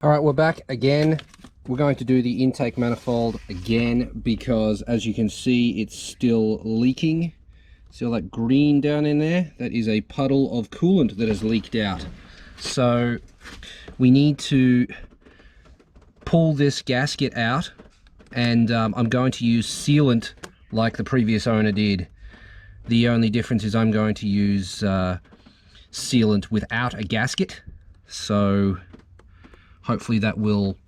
All right, we're back again. We're going to do the intake manifold again because, as you can see, it's still leaking. See all that green down in there? That is a puddle of coolant that has leaked out. So we need to pull this gasket out, and I'm going to use sealant like the previous owner did. The only difference is I'm going to use sealant without a gasket. So hopefully that will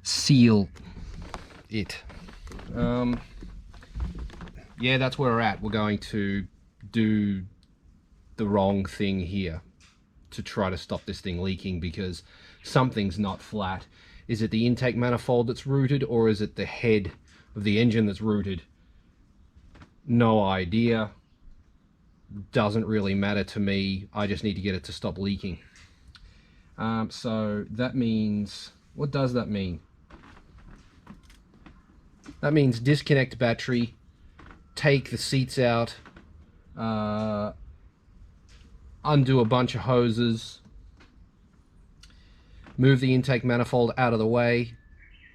seal it. Yeah, that's where we're at. We're going to do the wrong thing here to try to stop this thing leaking because something's not flat. Is it the intake manifold that's rooted, or is it the head of the engine that's rooted? No idea. Doesn't really matter to me. I just need to get it to stop leaking. So that means, what does that mean? That means disconnect battery, take the seats out, undo a bunch of hoses, move the intake manifold out of the way,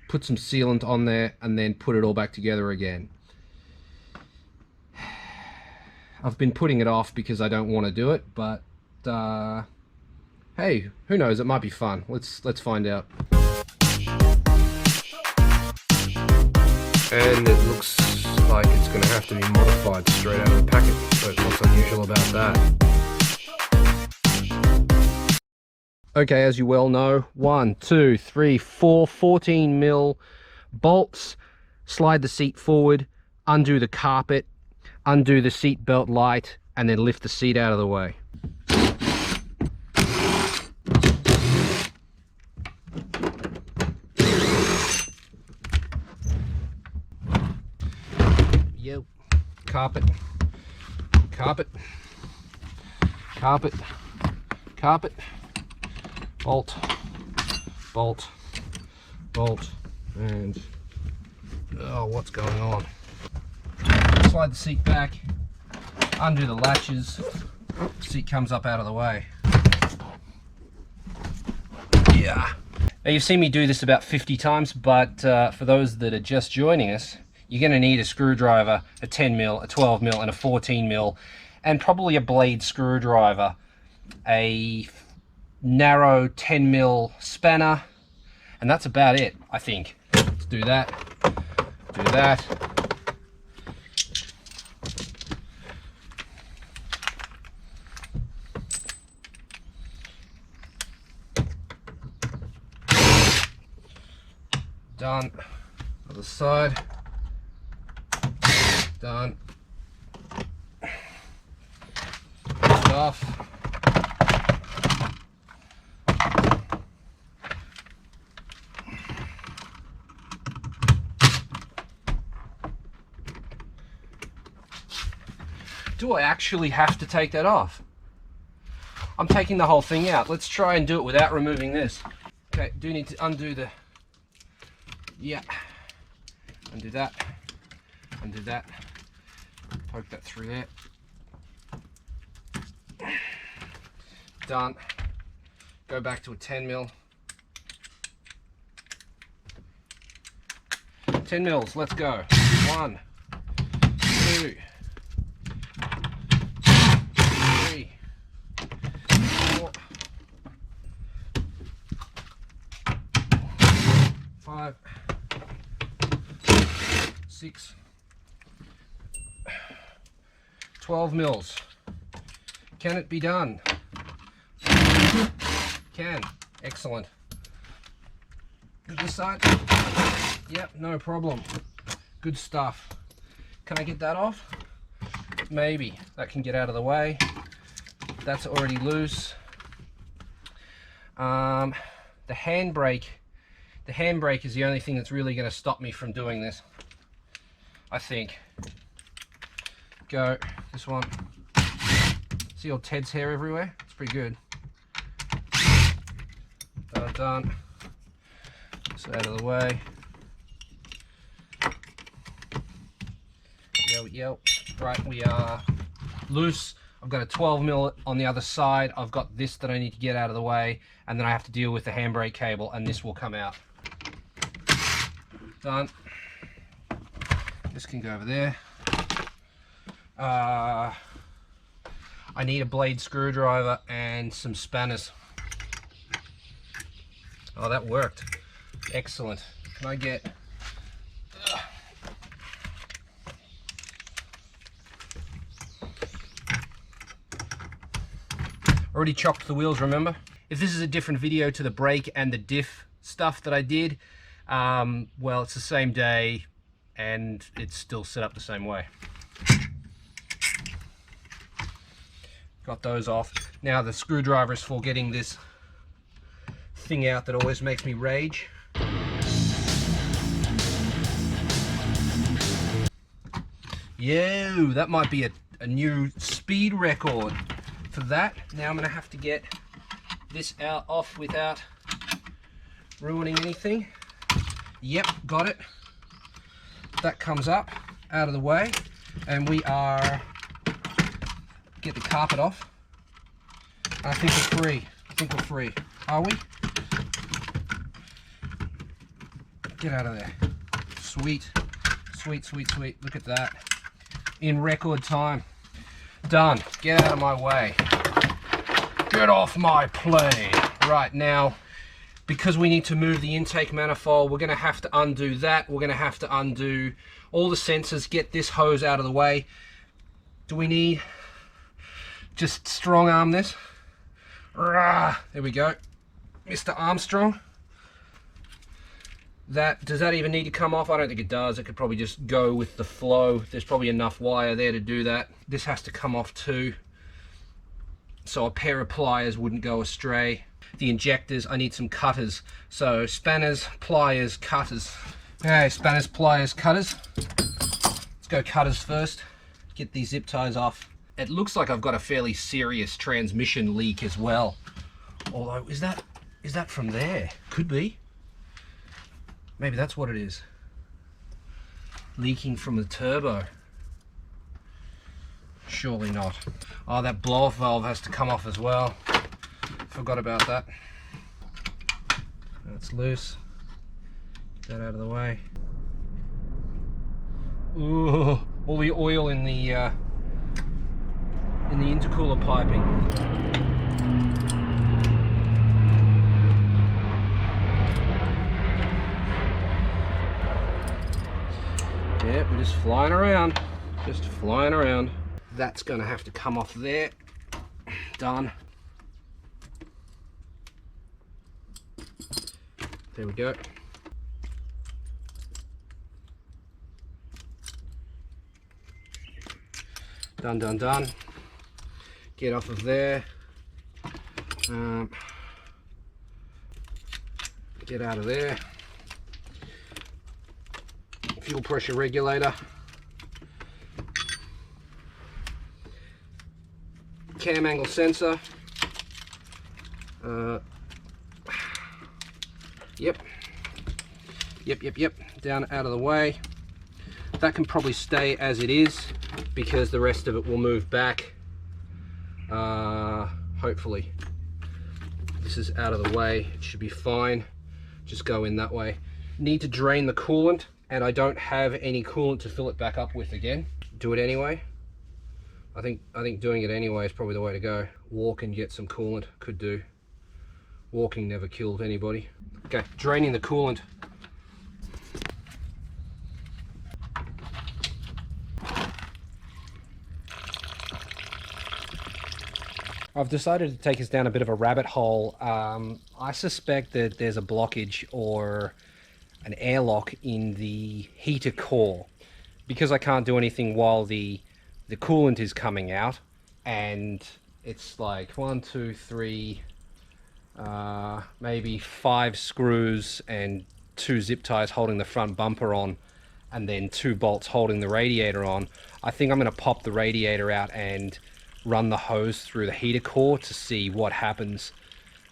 put some sealant on there, and then put it all back together again. I've been putting it off because I don't want to do it, but hey, who knows, it might be fun. Let's find out. And it looks like it's going to have to be modified straight out of the packet, so what's unusual about that? Okay, as you well know, 1, 2, 3, 4, 14mm bolts. Slide the seat forward, undo the carpet, undo the seat belt light, and then lift the seat out of the way. Yo, carpet, carpet, carpet, carpet, bolt, bolt, bolt, and oh, what's going on? Slide the seat back, undo the latches, seat comes up out of the way. Yeah. Now you've seen me do this about 50 times, but for those that are just joining us, you're going to need a screwdriver, a 10mm, a 12mm, and a 14mm, and probably a blade screwdriver, a narrow 10mm spanner, and that's about it, I think. Let's do that, do that. Done. Other side. Done. Lift it off. Do I actually have to take that off? I'm taking the whole thing out. Let's try and do it without removing this. Okay, do need to undo the... Yeah. Undo that. Undo that. Poke that through there. Done. Go back to a 10mm. 10mm, let's go. 1, 2, 3, 4, 5, 6, 12mm. Can it be done? Can. Excellent. This side? Yep, no problem. Good stuff. Can I get that off? Maybe. That can get out of the way. That's already loose. The handbrake is the only thing that's really going to stop me from doing this, I think. Go. This one. See old Ted's hair everywhere? It's pretty good. Done. It's out of the way. Yo. Right, we are loose. I've got a 12mm on the other side. I've got this that I need to get out of the way, and then I have to deal with the handbrake cable, and this will come out. Done. This can go over there. I need a blade screwdriver and some spanners. Oh, that worked. Excellent. Can I get... Already chopped the wheels, remember? If this is a different video to the brake and the diff stuff that I did, well, it's the same day and it's still set up the same way. Got those off. Now the screwdriver is for getting this thing out that always makes me rage. Yo, that might be a new speed record for that. Now I'm going to have to get this off without ruining anything. Yep, got it. That comes up out of the way, and we are get the carpet off. I think we're free. I think we're free. Are we? Get out of there. Sweet. Sweet, sweet, sweet. Look at that. In record time. Done. Get out of my way. Get off my plane. Right, now, because we need to move the intake manifold, we're going to have to undo that. We're going to have to undo all the sensors, get this hose out of the way. Do we need... just strong arm this? Rah, there we go. Mr. Armstrong. Does that even need to come off? I don't think it does. It could probably just go with the flow. There's probably enough wire there to do that. This has to come off too, so a pair of pliers wouldn't go astray. The injectors, I need some cutters. So spanners, pliers, cutters. Okay, spanners, pliers, cutters. Let's go cutters first. Get these zip ties off. It looks like I've got a fairly serious transmission leak as well. Although, is that from there? Could be. Maybe that's what it is. Leaking from the turbo. Surely not. Oh, that blow-off valve has to come off as well. Forgot about that. That's loose. Get that out of the way. Ooh, all the oil in the intercooler piping. Yeah, we're just flying around. Just flying around. That's going to have to come off there. Done. There we go. Done, done, done. Get off of there. Get out of there. Fuel pressure regulator. Cam angle sensor. Yep. Down, out of the way. That can probably stay as it is because the rest of it will move back. Hopefully. This is out of the way. It should be fine. Just go in that way. Need to drain the coolant, and I don't have any coolant to fill it back up with again. Do it anyway. I think doing it anyway is probably the way to go. Walk and get some coolant. Could do. Walking never killed anybody. Okay, draining the coolant. I've decided to take us down a bit of a rabbit hole. I suspect that there's a blockage or an airlock in the heater core, because I can't do anything while the coolant is coming out, and it's like 1, 2, 3, maybe 5 screws and 2 zip ties holding the front bumper on, and then 2 bolts holding the radiator on. I think I'm going to pop the radiator out and run the hose through the heater core to see what happens.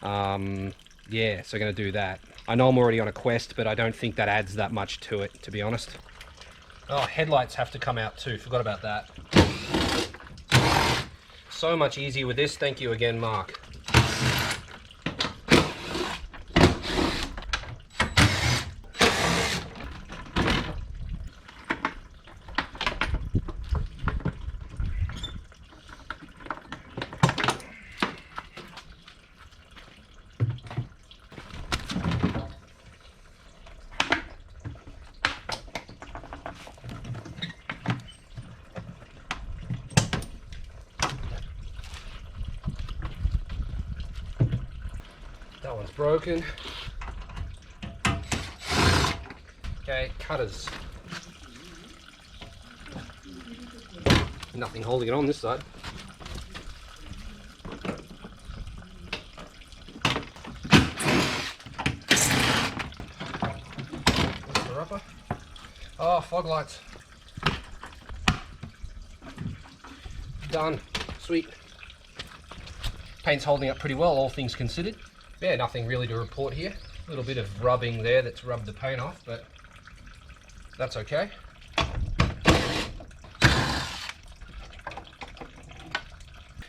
Yeah, so I'm going to do that. I know I'm already on a quest, but I don't think that adds that much to it, to be honest. Oh, headlights have to come out too. Forgot about that. So much easier with this. Thank you again, Mark. That one's broken. Okay, cutters. Nothing holding it on this side. What's the rubber? Oh, fog lights. Done. Sweet. Paint's holding up pretty well, all things considered. Yeah, nothing really to report here. A little bit of rubbing there that's rubbed the paint off, but that's okay.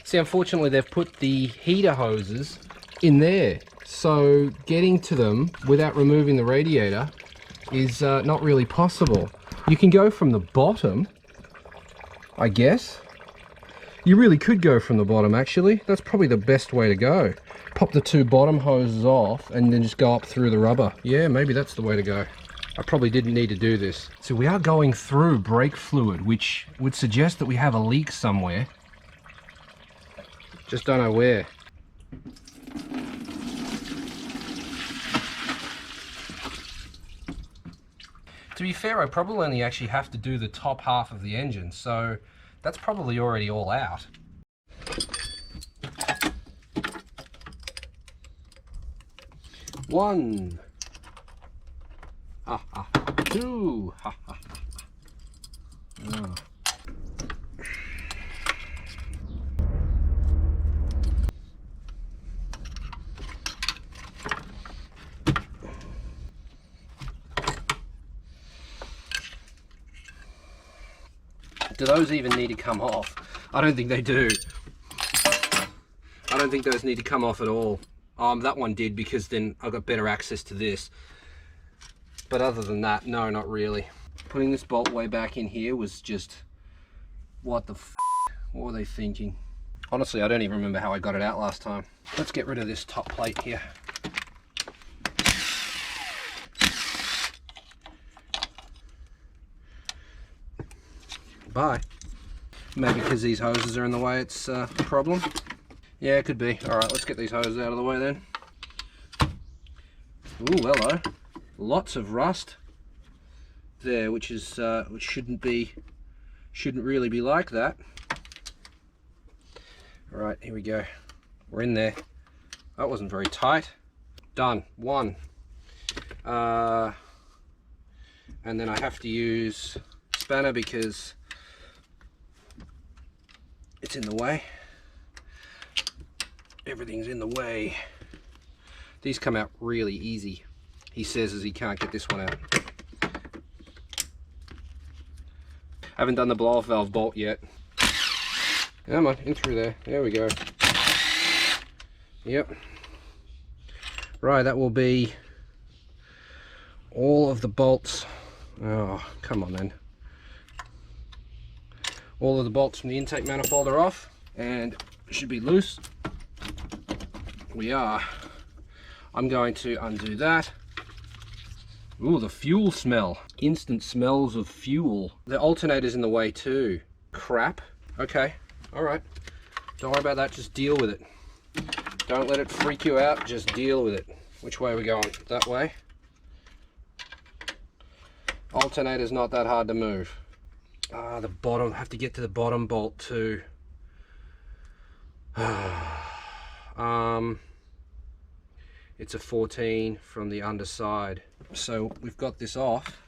See, unfortunately they've put the heater hoses in there, so getting to them without removing the radiator is not really possible. You can go from the bottom, I guess. You really could go from the bottom, actually. That's probably the best way to go. Pop the two bottom hoses off and then just go up through the rubber. Yeah, maybe that's the way to go. I probably didn't need to do this. So we are going through brake fluid, which would suggest that we have a leak somewhere. Just don't know where. To be fair, I probably only actually have to do the top half of the engine, so that's probably already all out. One. Ha ha. Two. Ha ha. Oh. Do those even need to come off? I don't think they do. I don't think those need to come off at all. That one did, because then I got better access to this. But other than that, no, not really. Putting this bolt way back in here was just, what the f***? What were they thinking? Honestly, I don't even remember how I got it out last time. Let's get rid of this top plate here. Bye. Maybe because these hoses are in the way, it's a problem. Yeah, it could be. Alright, let's get these hoses out of the way then. Ooh, hello. Lots of rust there, which shouldn't really be like that. Alright, here we go. We're in there. That wasn't very tight. Done. One. And then I have to use spanner because it's in the way. Everything's in the way. These come out really easy. He says as he can't get this one out. Haven't done the blow-off valve bolt yet. Come on, in through there. There we go. Yep. Right, that will be all of the bolts. Oh, come on then. All of the bolts from the intake manifold are off and should be loose. We are. I'm going to undo that. Ooh, the fuel smell. Instant smells of fuel. The alternator's in the way too. Crap. Okay, alright. Don't worry about that, just deal with it. Don't let it freak you out, just deal with it. Which way are we going? That way? Alternator's not that hard to move. Ah, the bottom, have to get to the bottom bolt too. It's a 14 from the underside. So we've got this off,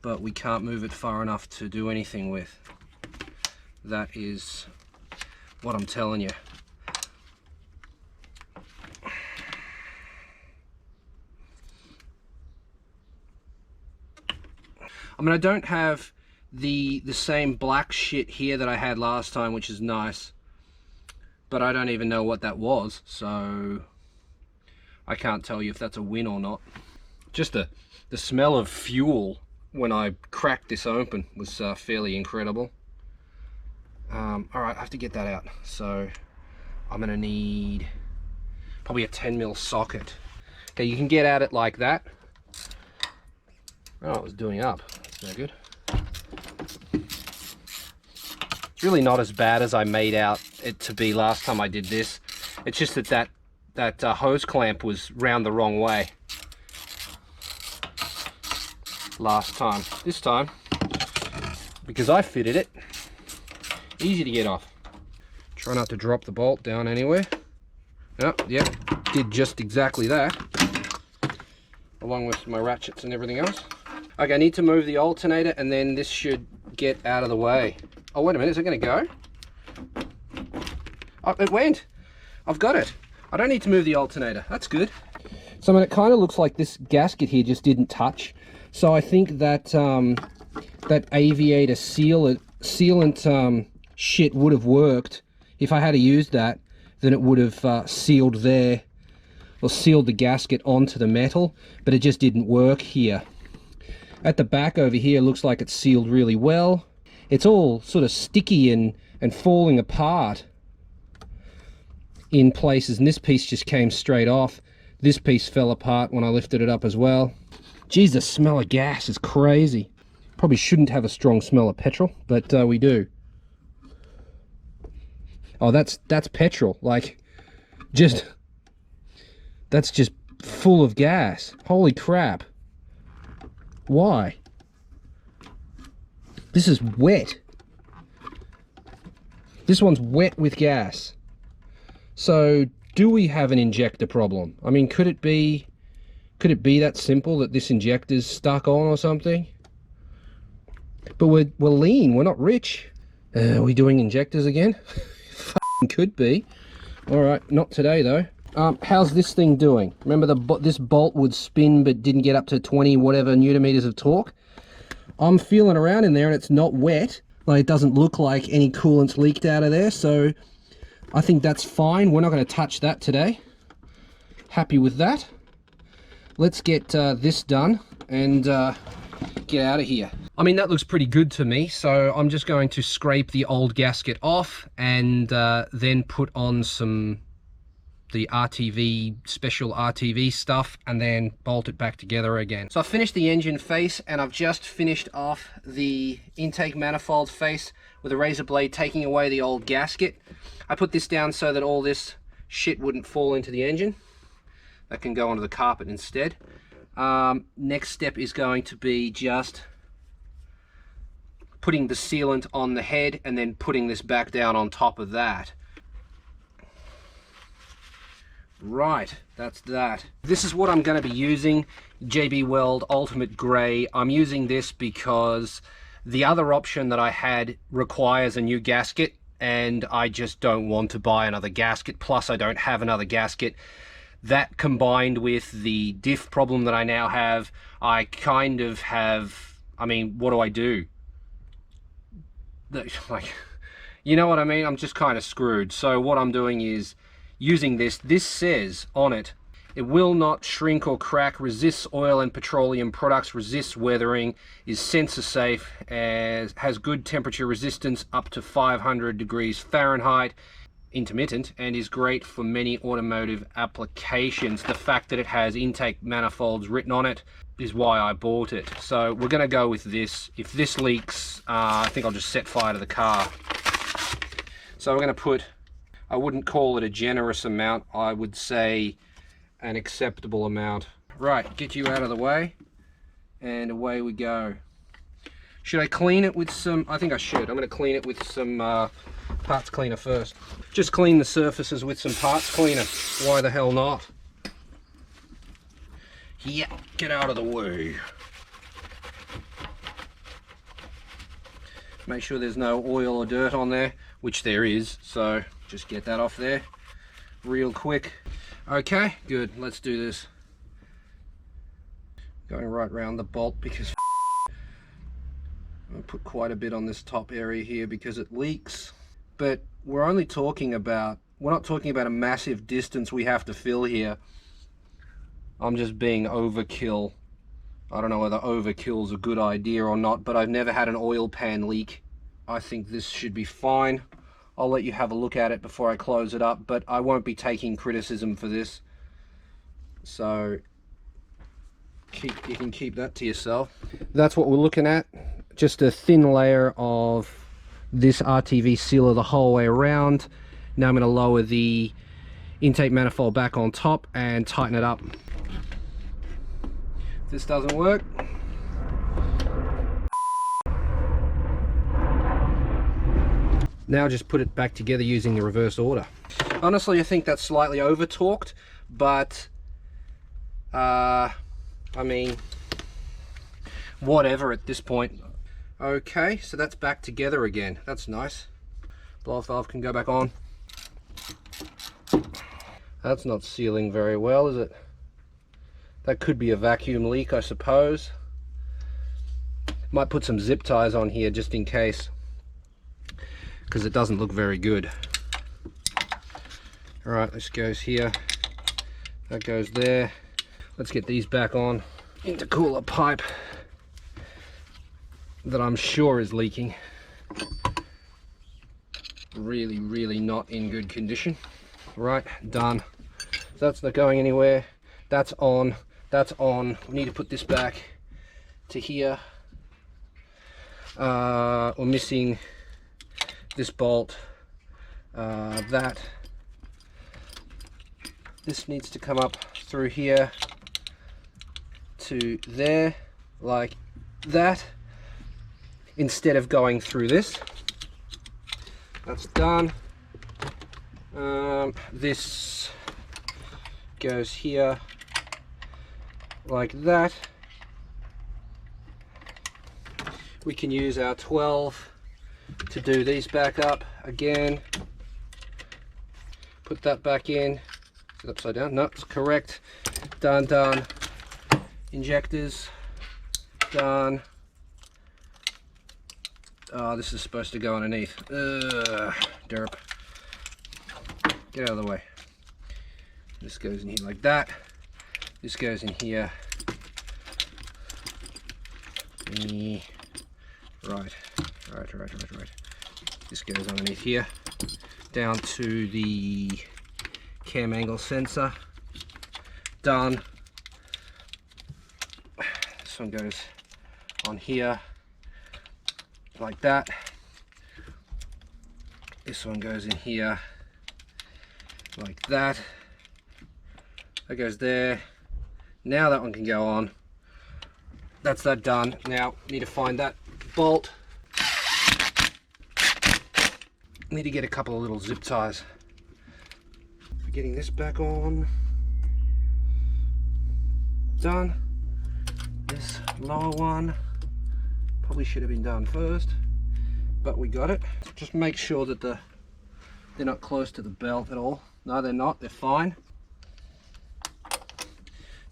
but we can't move it far enough to do anything with. That is what I'm telling you. I mean, I don't have the same black shit here that I had last time, which is nice. But I don't even know what that was, so I can't tell you if that's a win or not. Just the smell of fuel when I cracked this open was fairly incredible. Alright, I have to get that out. So I'm gonna need probably a 10mm socket. Okay, you can get at it like that. Oh, it was doing up. That's no good. It's really not as bad as I made out it to be last time I did this. It's just that hose clamp was round the wrong way last time. This time, because I fitted it, easy to get off. Try not to drop the bolt down anywhere. Oh, yep, did just exactly that, along with my ratchets and everything else. Okay, I need to move the alternator, and then this should get out of the way. Oh, wait a minute, is it going to go? Oh, it went. I've got it. I don't need to move the alternator. That's good. So, I mean, it kind of looks like this gasket here just didn't touch. So I think that that aviator sealant shit would have worked. If I had used that, then it would have sealed there, or sealed the gasket onto the metal, but it just didn't work here. At the back over here, looks like it's sealed really well. It's all sort of sticky and falling apart in places, and this piece just came straight off. This piece fell apart when I lifted it up as well. Geez, the smell of gas is crazy. Probably shouldn't have a strong smell of petrol, but we do. Oh, that's petrol. Like, that's just full of gas. Holy crap. Why? This is wet. This one's wet with gas. So, do we have an injector problem? I mean, could it be that simple, that this injector's stuck on or something? But we're lean, we're not rich. Are we doing injectors again? Could be. Alright, not today though. How's this thing doing? Remember this bolt would spin but didn't get up to 20 whatever newton meters of torque? I'm feeling around in there and it's not wet. Like, it doesn't look like any coolant's leaked out of there, so I think that's fine. We're not going to touch that today. Happy with that. Let's get this done and get out of here. I mean, that looks pretty good to me, so I'm just going to scrape the old gasket off and then put on the RTV, special RTV stuff, and then bolt it back together again. So I've finished the engine face, and I've just finished off the intake manifold face with a razor blade, taking away the old gasket. I put this down so that all this shit wouldn't fall into the engine. That can go onto the carpet instead. Next step is going to be just putting the sealant on the head and then putting this back down on top of that. Right, that's that. This is what I'm going to be using, JB Weld Ultimate Grey. I'm using this because the other option that I had requires a new gasket, and I just don't want to buy another gasket, plus I don't have another gasket. That combined with the diff problem that I now have, I kind of have, I mean, what do I do? Like, you know what I mean? I'm just kind of screwed. So what I'm doing is using this. This says on it, it will not shrink or crack, resists oil and petroleum products, resists weathering, is sensor safe, has good temperature resistance up to 500 degrees Fahrenheit, intermittent, and is great for many automotive applications. The fact that it has intake manifolds written on it is why I bought it. So we're going to go with this. If this leaks, I think I'll just set fire to the car. So we're going to put, I wouldn't call it a generous amount, I would say an acceptable amount. Right, get you out of the way, and away we go. Should I clean it with some, I think I should. I'm going to clean it with some parts cleaner first. Just clean the surfaces with some parts cleaner. Why the hell not? Yeah, get out of the way. Make sure there's no oil or dirt on there, which there is, so just get that off there real quick. Okay, good, let's do this. Going right round the bolt because I'll put put quite a bit on this top area here because it leaks. But we're only talking about, we're not talking about a massive distance we have to fill here. I'm just being overkill. I don't know whether overkill is a good idea or not, but I've never had an oil pan leak. I think this should be fine. I'll let you have a look at it before I close it up, but I won't be taking criticism for this. So you can keep that to yourself. That's what we're looking at. Just a thin layer of this RTV sealer the whole way around. Now I'm going to lower the intake manifold back on top and tighten it up. If this doesn't work, now just put it back together using the reverse order. Honestly, I think that's slightly over torqued, but I mean, whatever at this point. Okay, so that's back together again. That's nice. Blow-off valve can go back on. That's not sealing very well, is it? That could be a vacuum leak, I suppose. Might put some zip ties on here just in case, because it doesn't look very good. All right, this goes here. That goes there. Let's get these back on. Intercooler pipe that I'm sure is leaking. Really, really not in good condition. Right, done. That's not going anywhere. That's on. That's on. We need to put this back to here. We're missing this bolt. That. This needs to come up through here to there, like that, instead of going through this. That's done. This goes here like that. We can use our 12 to do these back up again. Put that back in. Is it upside down? No, it's correct. Done, done. Injectors, done. Oh, this is supposed to go underneath. Derp. Get out of the way. This goes in here like that. This goes in here. Right. This goes underneath here, down to the cam angle sensor. Done. This one goes on here like that. This one goes in here like that. That goes there. Now that one can go on. That's that done. Now need to find that bolt. Need to get a couple of little zip ties. Getting this back on. Done. This lower one probably should have been done first, but we got it. Just make sure that they're not close to the belt at all. No, they're not. They're fine.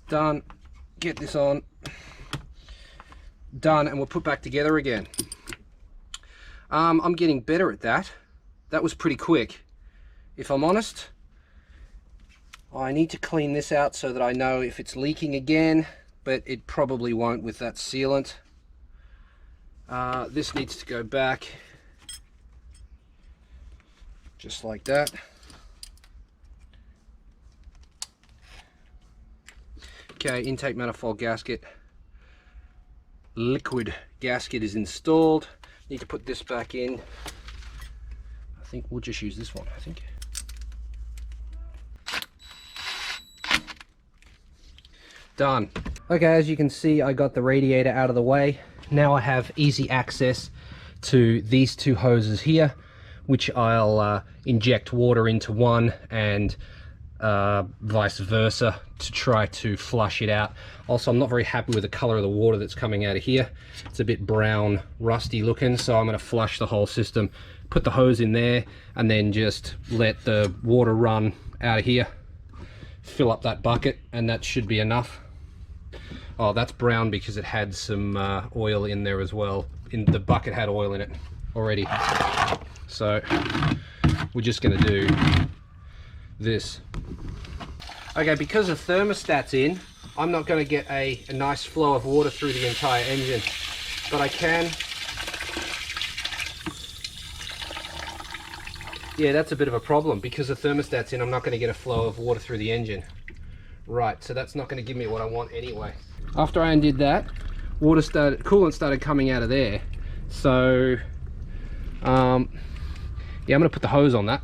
Done. Get this on. Done, and we'll put back together again. I'm getting better at that. That was pretty quick, if I'm honest. I need to clean this out so that I know if it's leaking again, but it probably won't with that sealant. This needs to go back just like that. Okay, intake manifold gasket, liquid gasket is installed. Need to put this back in. I think we'll just use this one, I think. Done. Okay, as you can see, I got the radiator out of the way. Now I have easy access to these two hoses here, which I'll inject water into one and vice versa to try to flush it out. Also, I'm not very happy with the color of the water that's coming out of here. It's a bit brown, rusty looking, so I'm going to flush the whole system, put the hose in there, and then just let the water run out of here, fill up that bucket, and that should be enough. Oh, that's brown because it had some oil in there as well. The bucket had oil in it already. So we're just going to do this. Okay, because the thermostat's in, I'm not going to get a nice flow of water through the entire engine, but I can. Yeah, that's a bit of a problem. Because the thermostat's in, I'm not going to get a flow of water through the engine. Right, so that's not going to give me what I want anyway. After I undid that, coolant started coming out of there. So, yeah, I'm going to put the hose on that.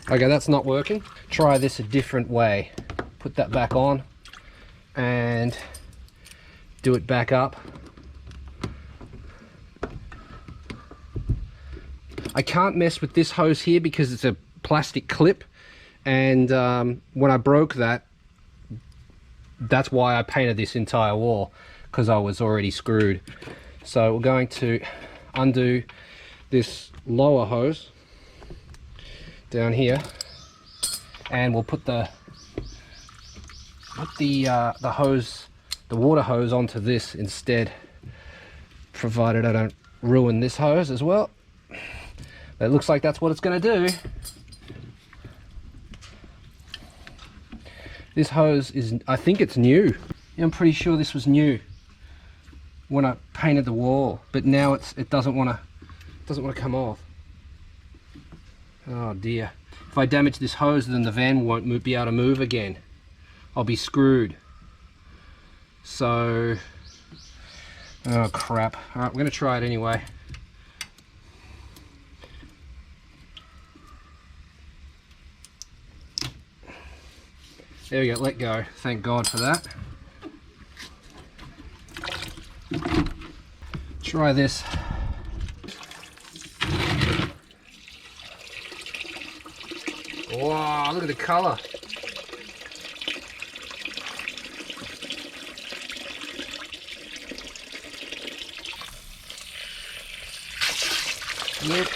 Okay, that's not working. Try this a different way. Put that back on and do it back up. I can't mess with this hose here because it's a plastic clip, and when I broke that, that's why I painted this entire wall, because I was already screwed. So we're going to undo this lower hose down here, and we'll put the water hose onto this instead, provided I don't ruin this hose as well. It looks like that's what it's going to do. This hose is, I think it's new. I'm pretty sure this was new when I painted the wall, but now it doesn't want to come off. Oh dear. If I damage this hose, then the van won't be able to move again. I'll be screwed. So, oh crap. All right, we're going to try it anyway. There we go, let go. Thank God for that. Try this. Wow, look at the color. Yep.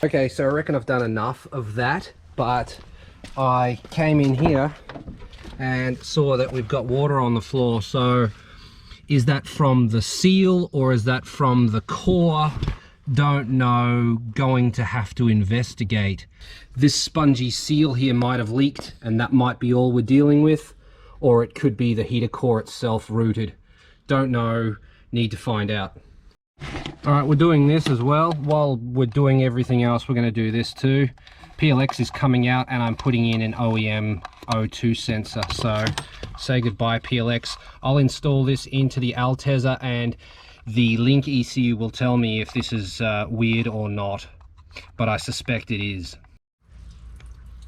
Okay, so I reckon I've done enough of that, but I came in here and saw that we've got water on the floor. So is that from the seal or is that from the core? Don't know, going to have to investigate. This spongy seal here might have leaked, and that might be all we're dealing with, or it could be the heater core itself rooted. Don't know, need to find out. All right, we're doing this as well. While we're doing everything else, we're going to do this too. PLX is coming out and I'm putting in an OEM O2 sensor. So say goodbye PLX. I'll install this into the Altezza and the Link ECU will tell me if this is weird or not, but I suspect it is.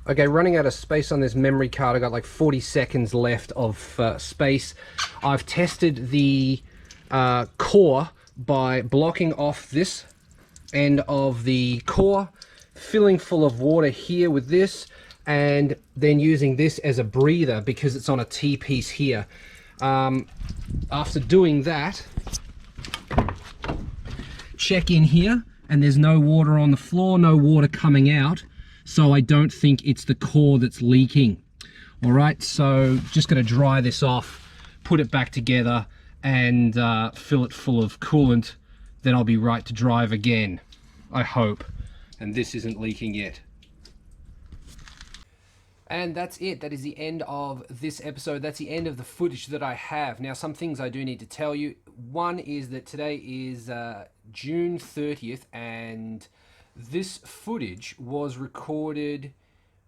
Okay, running out of space on this memory card. I got like 40 seconds left of space. I've tested the core by blocking off this end of the core, filling full of water here with this, and then using this as a breather because it's on a T-piece here. After doing that, check in here and there's no water on the floor, no water coming out, so I don't think it's the core that's leaking. All right, so just going to dry this off, put it back together and fill it full of coolant, then I'll be right to drive again, I hope. And this isn't leaking yet. And that's it. That is the end of this episode. That's the end of the footage that I have. Now, some things I do need to tell you. One is that today is June 30th, and this footage was recorded...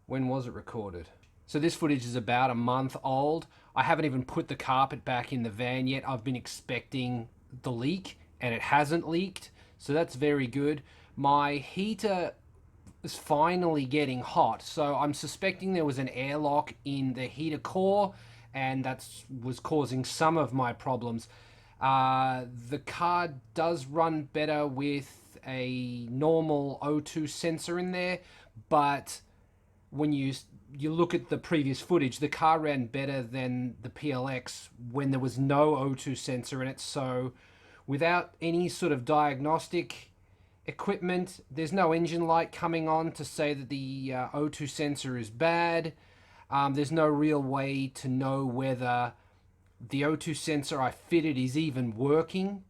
When was it recorded? So this footage is about a month old. I haven't even put the carpet back in the van yet. I've been expecting the leak, and it hasn't leaked. So that's very good. My heater is finally getting hot, so I'm suspecting there was an airlock in the heater core, and that was causing some of my problems. The car does run better with a normal O2 sensor in there, but when you look at the previous footage, the car ran better than the PLX when there was no O2 sensor in it. So without any sort of diagnostic equipment. There's no engine light coming on to say that the O2 sensor is bad. There's no real way to know whether the O2 sensor I fitted is even working.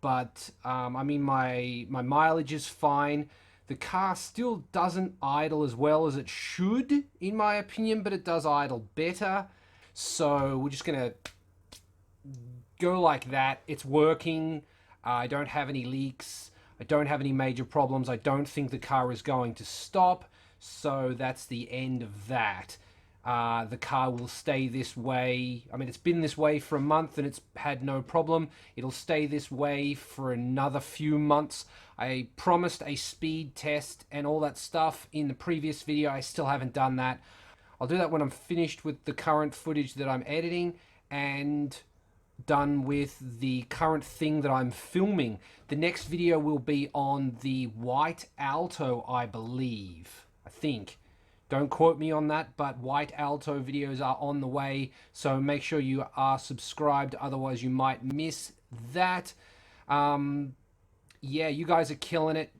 But I mean, my mileage is fine. The car still doesn't idle as well as it should, in my opinion, but it does idle better. So we're just gonna go like that. It's working. I don't have any leaks. I don't have any major problems. I don't think the car is going to stop. So that's the end of that. The car will stay this way. I mean, it's been this way for a month and it's had no problem. It'll stay this way for another few months. I promised a speed test and all that stuff in the previous video. I still haven't done that. I'll do that when I'm finished with the current footage that I'm editing and done with the current thing that I'm filming. The next video will be on the white Alto, I believe. I think. Don't quote me on that, but white Alto videos are on the way, so make sure you are subscribed, otherwise you might miss that. Yeah, you guys are killing it.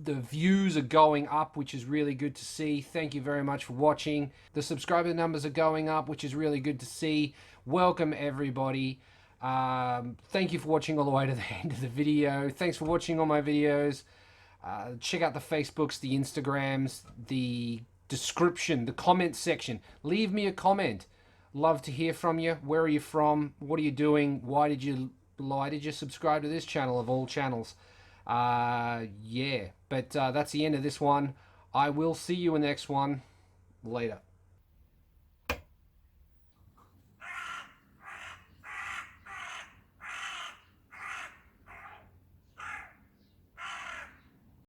The views are going up, which is really good to see. Thank you very much for watching. The subscriber numbers are going up, which is really good to see. Welcome everybody. Thank you for watching all the way to the end of the video. Thanks for watching all my videos. Check out the Facebooks, the Instagrams, the description, the comment section. Leave me a comment. Love to hear from you. Where are you from? What are you doing? Why did you subscribe to this channel of all channels? Yeah, but that's the end of this one. I will see you in the next one. Later.